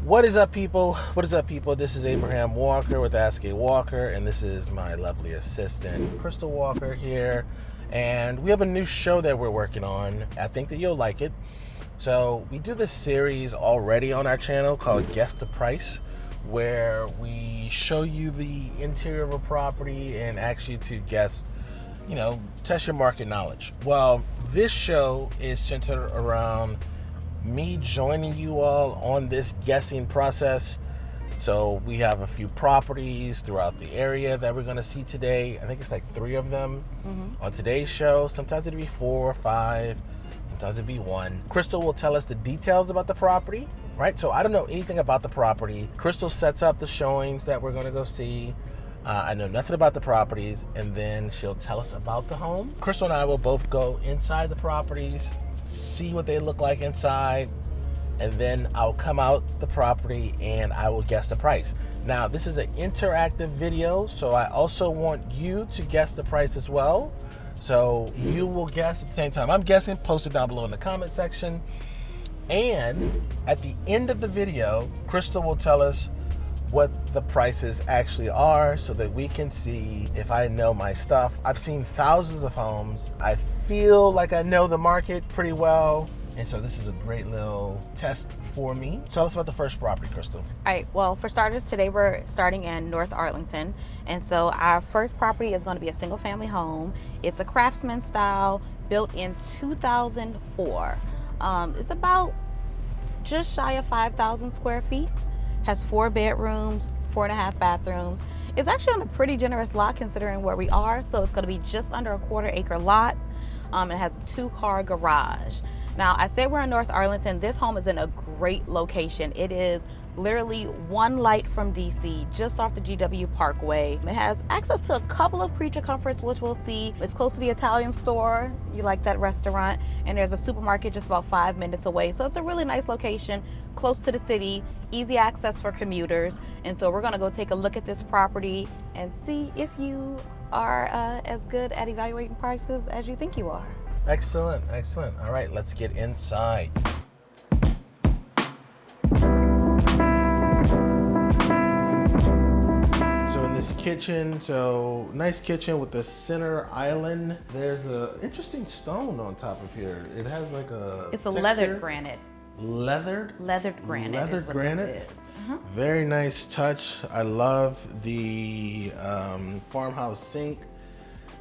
What is up, people? What is up, people? This is Abraham Walker with Ask A Walker, and this is my lovely assistant, Krystal Walker here. And we have a new show that we're working on. I think that you'll like it. So we do this series already on our channel called Guess the Price, where we show you the interior of a property and ask you to guess, test your market knowledge. Well, this show is centered around me joining you all on this guessing process. So we have a few properties throughout the area that we're going to see today. I think it's like 3 of them on today's show. Sometimes it'll be 4 or 5, sometimes it'll be 1. Krystal will tell us the details about the property, right? So I don't know anything about the property. Krystal sets up the showings that we're going to go see. I know nothing about the properties, and then she'll tell us about the home. Krystal and I will both go inside the properties, see what they look like inside, and then I'll come out the property and I will guess the price. Now, this is an interactive video, so I also want you to guess the price as well. So you will guess at the same time I'm guessing. Post it down below in the comment section. And at the end of the video, Krystal will tell us what the prices actually are so that we can see if I know my stuff. I've seen thousands of homes. I feel like I know the market pretty well. And so this is a great little test for me. Tell us about the first property, Krystal. All right, well, for starters, today we're starting in North Arlington. And so our first property is going to be a single family home. It's a craftsman style, built in 2004. It's about just shy of 5,000 square feet. Has 4 bedrooms, 4.5 bathrooms. It's actually on a pretty generous lot considering where we are. So it's gonna be just under a 1/4 acre lot. It has a 2-car garage. Now, I said we're in North Arlington. This home is in a great location. It is literally 1 light from DC, just off the GW Parkway. It has access to a couple of creature comforts, which we'll see. It's close to the Italian store. You like that restaurant. And there's a supermarket just about 5 minutes away. So it's a really nice location, close to the city, easy access for commuters. And so we're gonna go take a look at this property and see if you are as good at evaluating prices as you think you are. Excellent, excellent. All right, let's get inside. So in this kitchen, so nice kitchen with the center island. There's a interesting stone on top of here. It has like a It's a leathered granite. Leathered granite Leathered is what granite? this is. Very nice touch. I love the farmhouse sink.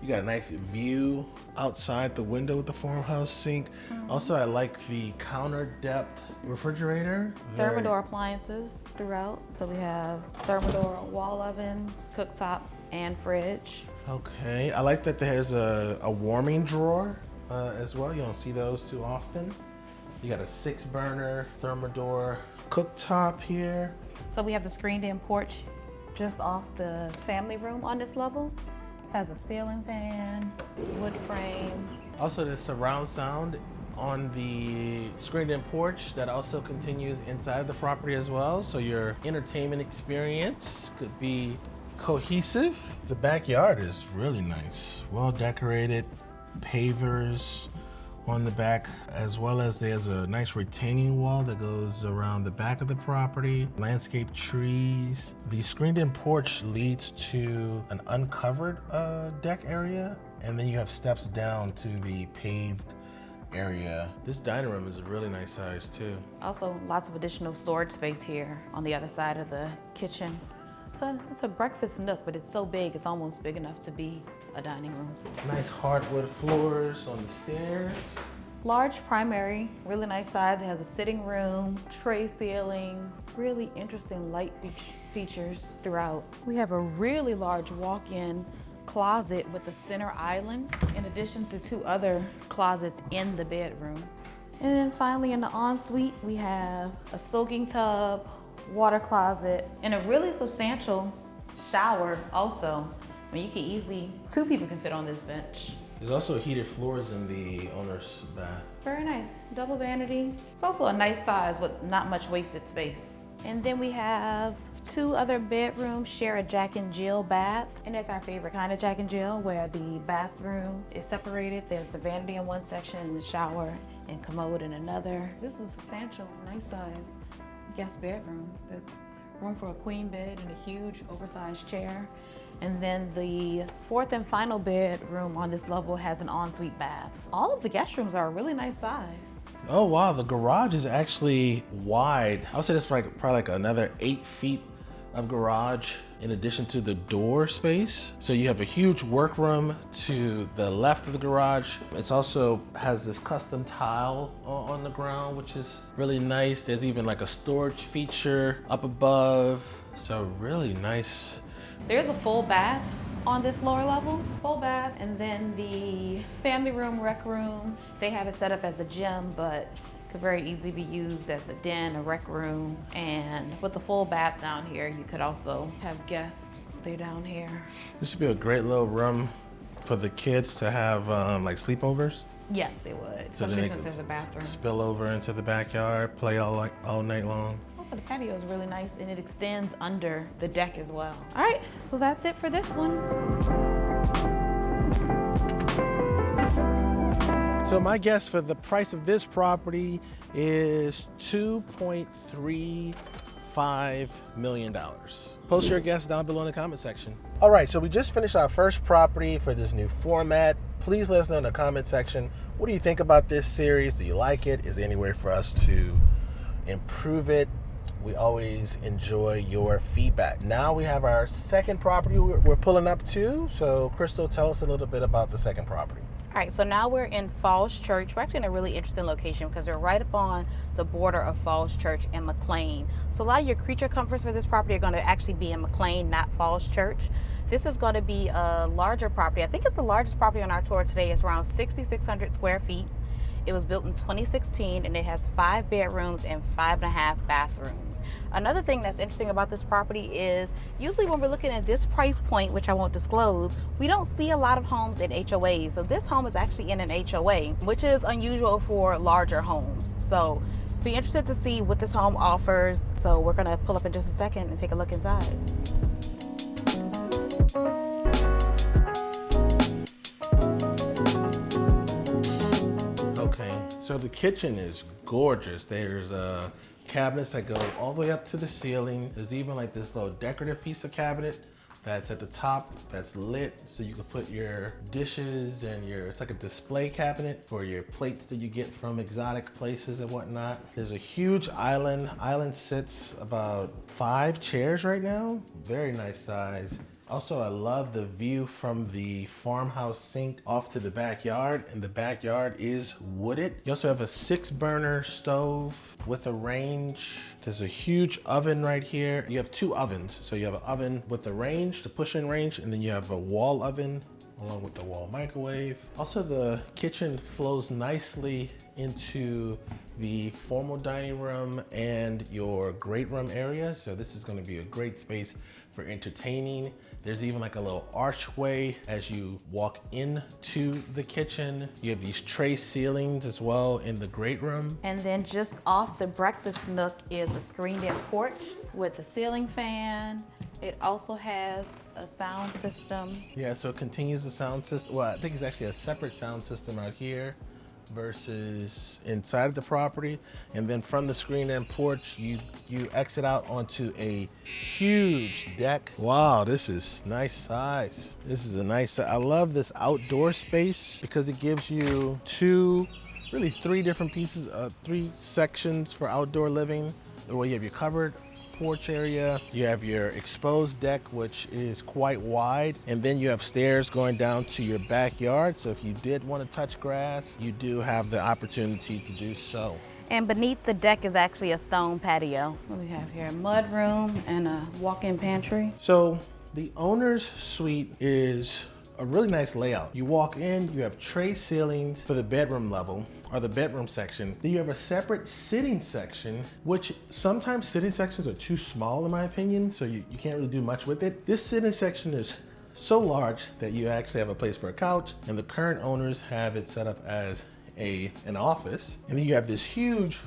You got a nice view outside the window with the farmhouse sink. Also, I like the counter depth refrigerator. Thermador appliances throughout. So we have Thermador wall ovens, cooktop, and fridge. Okay, I like that there's a warming drawer as well. You don't see those too often. You got a 6-burner Thermador cooktop here. So we have the screened-in porch just off the family room on this level. Has a ceiling fan, wood frame. Also, there's surround sound on the screened-in porch that also continues inside the property as well. So your entertainment experience could be cohesive. The backyard is really nice. Well decorated, pavers on the back, as well as there's a nice retaining wall that goes around the back of the property, landscape trees. The screened-in porch leads to an uncovered deck area, and then you have steps down to the paved area. This dining room is a really nice size too. Also, lots of additional storage space here on the other side of the kitchen. So it's a breakfast nook, but it's so big, it's almost big enough to be a dining room. Nice hardwood floors on the stairs. Large primary, really nice size. It has a sitting room, tray ceilings, really interesting light features throughout. We have a really large walk-in closet with a center island, in addition to 2 other closets in the bedroom. And then finally in the ensuite, we have a soaking tub, water closet, and a really substantial shower also. I mean, you can easily, 2 people can fit on this bench. There's also heated floors in the owner's bath. Very nice, double vanity. It's also a nice size with not much wasted space. And then we have 2 other bedrooms share a Jack and Jill bath. And that's our favorite kind of Jack and Jill, where the bathroom is separated. There's a vanity in one section and the shower and commode in another. This is substantial, nice size. guest bedroom. There's room for a queen bed and a huge oversized chair. And then the fourth and final bedroom on this level has an ensuite bath. All of the guest rooms are a really nice size. Oh wow, the garage is actually wide. I would say that's probably like another 8 feet of garage in addition to the door space. So you have a huge workroom to the left of the garage. It also has this custom tile on the ground, which is really nice. There's even like a storage feature up above. So really nice. There's a full bath on this lower level, full bath, and then the family room, rec room, they have it set up as a gym, but could very easily be used as a den, a rec room, and with the full bath down here, you could also have guests stay down here. This would be a great little room for the kids to have like sleepovers. Yes, it would, So especially they since can there's a bathroom. spill over into the backyard, play all night long. Also, the patio is really nice and it extends under the deck as well. All right, so that's it for this one. So my guess for the price of this property is $2.35 million. Post your guess down below in the comment section. All right, so we just finished our first property for this new format. Please let us know in the comment section, what do you think about this series? Do you like it? Is there any way for us to improve it? We always enjoy your feedback. Now we have our second property we're pulling up to. So Krystal, tell us a little bit about the second property. All right, so now we're in Falls Church. We're actually in a really interesting location because we're right up on the border of Falls Church and McLean. So a lot of your creature comforts for this property are going to actually be in McLean, not Falls Church. This is going to be a larger property. I think it's the largest property on our tour today. It's around 6,600 square feet. It was built in 2016 and it has 5 bedrooms and 5.5 bathrooms. Another thing that's interesting about this property is usually when we're looking at this price point, which I won't disclose, we don't see a lot of homes in HOAs. So this home is actually in an HOA, which is unusual for larger homes. So be interested to see what this home offers. So we're gonna pull up in just a second and take a look inside. Okay, so the kitchen is gorgeous. There's cabinets that go all the way up to the ceiling. There's even like this little decorative piece of cabinet that's at the top that's lit, so you can put your dishes and it's like a display cabinet for your plates that you get from exotic places and whatnot. There's a huge island. Island sits about 5 chairs right now. Very nice size. Also, I love the view from the farmhouse sink off to the backyard, and the backyard is wooded. You also have a 6-burner stove with a range. There's a huge oven right here. You have 2 ovens. So you have an oven with a range, the push-in range, and then you have a wall oven along with the wall microwave. Also, the kitchen flows nicely into the formal dining room and your great room area. So this is going to be a great space for entertaining. There's even like a little archway as you walk into the kitchen. You have these tray ceilings as well in the great room. And then just off the breakfast nook is a screened-in porch with a ceiling fan. It also has a sound system. Yeah, so it continues the sound system. Well, I think it's actually a separate sound system out here versus inside of the property. And then from the screened-in porch, you exit out onto a huge deck. Wow, this is nice size. This is a nice size. I love this outdoor space because it gives you 3 different pieces, 3 sections for outdoor living. Where you have your covered porch area, you have your exposed deck, which is quite wide, and then you have stairs going down to your backyard. So if you did want to touch grass, you do have the opportunity to do so. And beneath the deck is actually a stone patio. What do we have here? A mud room and a walk-in pantry. So the owner's suite is a really nice layout. You walk in, you have tray ceilings for the bedroom level, or the bedroom section. Then you have a separate sitting section, which sometimes sitting sections are too small in my opinion, so you can't really do much with it. This sitting section is so large that you actually have a place for a couch, and the current owners have it set up as an office. And then you have this huge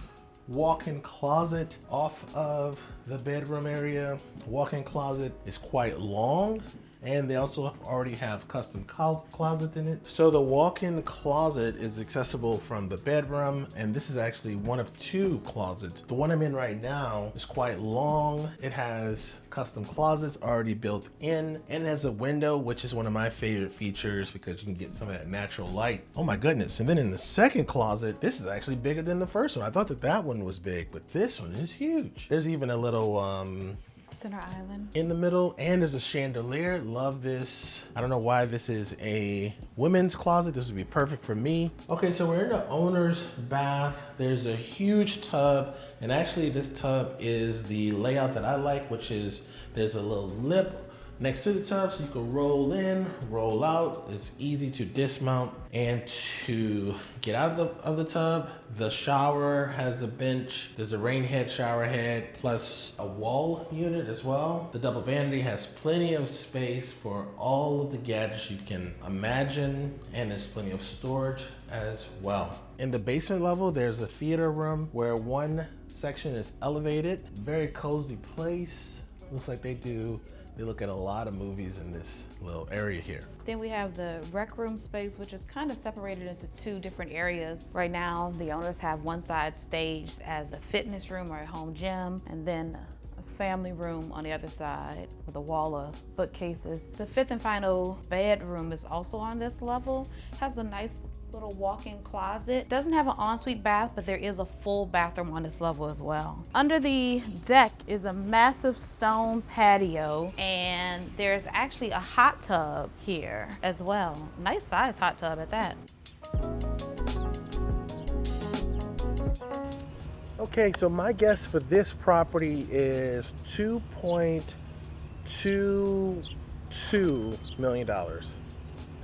walk-in closet off of the bedroom area. Walk-in closet is quite long, and they also already have custom closets in it. So the walk-in closet is accessible from the bedroom, and this is actually one of 2 closets. The one I'm in right now is quite long. It has custom closets already built in, and it has a window, which is one of my favorite features because you can get some of that natural light. Oh my goodness. And then in the second closet, this is actually bigger than the first one. I thought that one was big, but this one is huge. There's even a little center island in the middle, and there's a chandelier. Love this. I don't know why this is a women's closet. This would be perfect for me. Okay, so we're in the owner's bath. There's a huge tub, and actually this tub is the layout that I like, which is there's a little lip next to the tub so you can roll in, roll out. It's easy to dismount and to get out of the tub. The shower has a bench. There's a rain head, shower head, plus a wall unit as well. The double vanity has plenty of space for all of the gadgets you can imagine, and there's plenty of storage as well. In the basement level, there's a theater room where one section is elevated. Very cozy place. Looks like they look at a lot of movies in this little area here. Then we have the rec room space, which is kind of separated into 2 different areas. Right now, the owners have one side staged as a fitness room or a home gym, and then a family room on the other side with a wall of bookcases. The 5th and final bedroom is also on this level. It has a nice little walk-in closet. Doesn't have an ensuite bath, but there is a full bathroom on this level as well. Under the deck is a massive stone patio, and there's actually a hot tub here as well. Nice size hot tub at that. Okay, so my guess for this property is $2.22 million.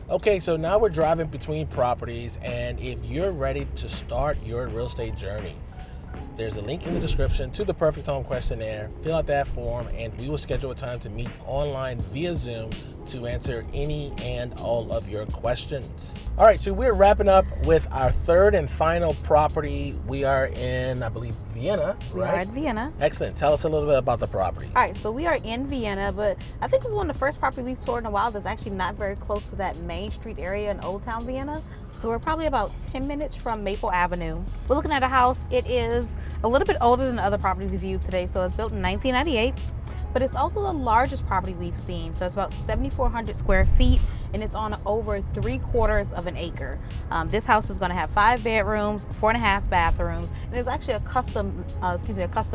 Okay, so now we're driving between properties, and if you're ready to start your real estate journey, there's a link in the description to the Perfect Home Questionnaire. Fill out that form, and we will schedule a time to meet online via Zoom to answer any and all of your questions. All right, so we're wrapping up with our 3rd and final property. We are in, I believe, Vienna, right? We are in Vienna. Excellent. Tell us a little bit about the property. All right, so we are in Vienna, but I think this is one of the first properties we've toured in a while that's actually not very close to that Main Street area in Old Town Vienna. So we're probably about 10 minutes from Maple Avenue. We're looking at a house. It is a little bit older than the other properties we viewed today. So it's built in 1998, but it's also the largest property we've seen. So it's about 7,400 square feet, and it's on over 3/4 of an acre. This house is gonna have 5 bedrooms, 4.5 bathrooms, and it's actually a custom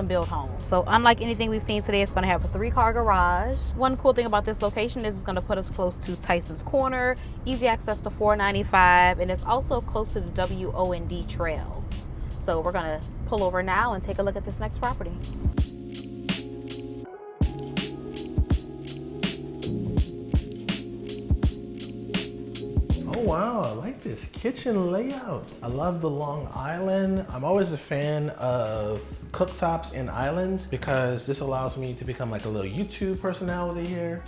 built home. So unlike anything we've seen today, it's gonna have a 3-car garage. One cool thing about this location is it's gonna put us close to Tyson's Corner, easy access to 495, and it's also close to the WOND Trail. So we're gonna pull over now and take a look at this next property. Oh wow, I like this kitchen layout. I love the long island. I'm always a fan of cooktops and islands because this allows me to become like a little YouTube personality here.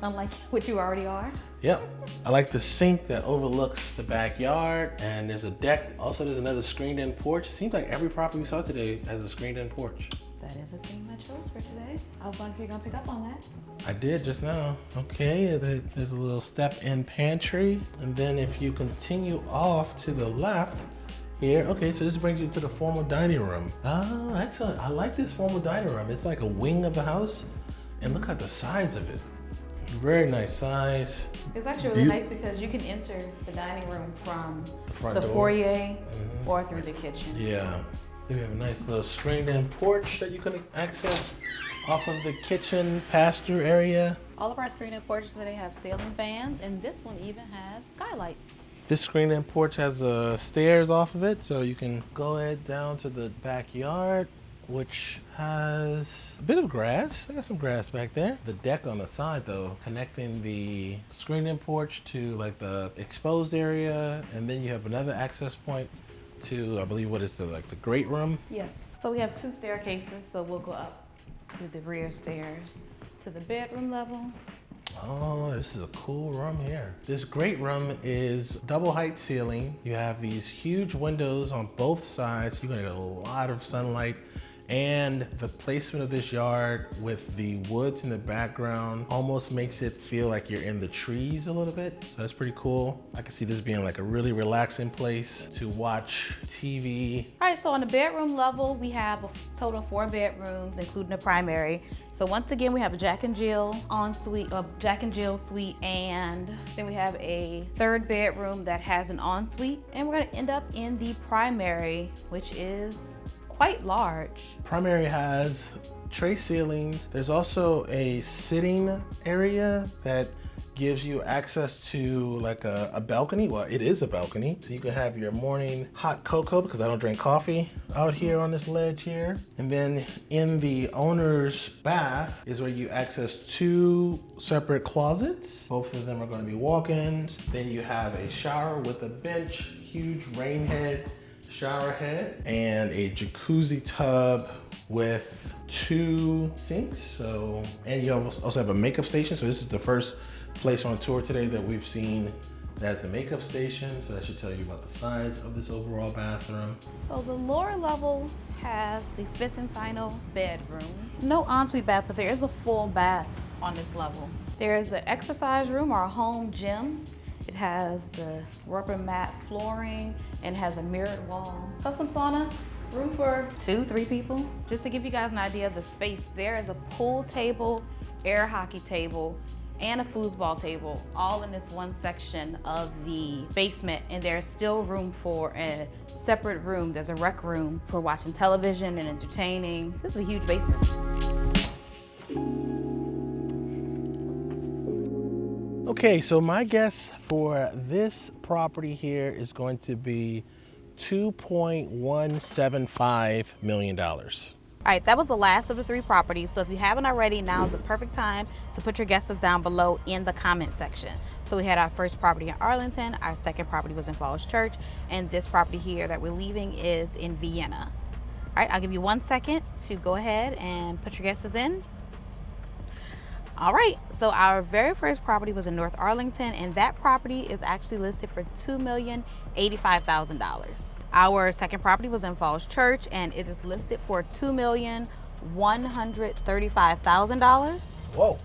Unlike what you already are. Yep. I like the sink that overlooks the backyard, and there's a deck. Also, there's another screened-in porch. It seems like every property we saw today has a screened-in porch. That is a theme I chose for today. I was wondering if you're gonna pick up on that. I did just now. Okay, there's a little step-in pantry, and then if you continue off to the left here, okay, so this brings you to the formal dining room. Oh, excellent. I like this formal dining room. It's like a wing of the house, and look at the size of it. Very nice size. It's actually really nice because you can enter the dining room from the front door, foyer, or through the kitchen. Yeah. We have a nice little screened-in porch that you can access off of the kitchen pasture area. All of our screen-in porches today have ceiling fans, and this one even has skylights. This screen-in porch has stairs off of it, so you can go ahead down to the backyard, which has a bit of grass. I got some grass back there. The deck on the side, though, connecting the screen-in porch to like the exposed area, and then you have another access point to, I believe, what is the great room? Yes. So we have 2 staircases, so we'll go up through the rear stairs to the bedroom level. Oh, this is a cool room here. This great room is double height ceiling. You have these huge windows on both sides. You're gonna get a lot of sunlight And the placement of this yard with the woods in the background almost makes it feel like you're in the trees a little bit. So that's pretty cool. I can see this being like a really relaxing place to watch TV. All right, so on the bedroom level, we have a total of 4 bedrooms, including the primary. So once again, we have a Jack and Jill ensuite, a Jack and Jill suite, and then we have a 3rd bedroom that has an ensuite. And we're gonna end up in the primary, which is quite large. Primary has tray ceilings. There's also a sitting area that gives you access to like a balcony. Well, it is a balcony. So you can have your morning hot cocoa, because I don't drink coffee, out here on this ledge here. And then in the owner's bath is where you access 2 separate closets. Both of them are going to be walk-ins. Then you have a shower with a bench, huge rain head, shower head, and a jacuzzi tub with 2 sinks. And you also have a makeup station. So this is the first place on tour today that we've seen that's a makeup station. So that should tell you about the size of this overall bathroom. So the lower level has the 5th and final bedroom. No ensuite bath, but there is a full bath on this level. There is an exercise room or a home gym. It has the rubber mat flooring and has a mirrored wall. Custom sauna, room for 2-3 people. Just to give you guys an idea of the space, there is a pool table, air hockey table, and a foosball table, all in this one section of the basement. And there's still room for a separate room. There's a rec room for watching television and entertaining. This is a huge basement. Okay, so my guess for this property here is going to be $2.175 million. All right, that was the last of the 3 properties. So if you haven't already, now is the perfect time to put your guesses down below in the comment section. So we had our first property in Arlington, our second property was in Falls Church, and this property here that we're leaving is in Vienna. All right, I'll give you 1 second to go ahead and put your guesses in. All right, so our very first property was in North Arlington, and that property is actually listed for $2,085,000. Our second property was in Falls Church, and it is listed for $2,135,000. Whoa.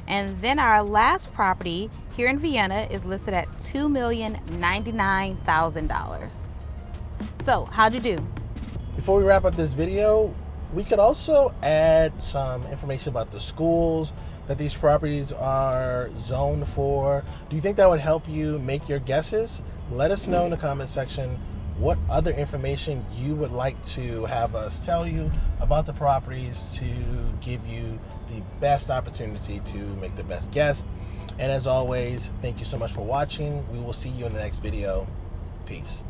And then our last property here in Vienna is listed at $2,099,000. So how'd you do? Before we wrap up this video, we could also add some information about the schools that these properties are zoned for. Do you think that would help you make your guesses? Let us know in the comment section what other information you would like to have us tell you about the properties to give you the best opportunity to make the best guess. And as always, thank you so much for watching. We will see you in the next video. Peace.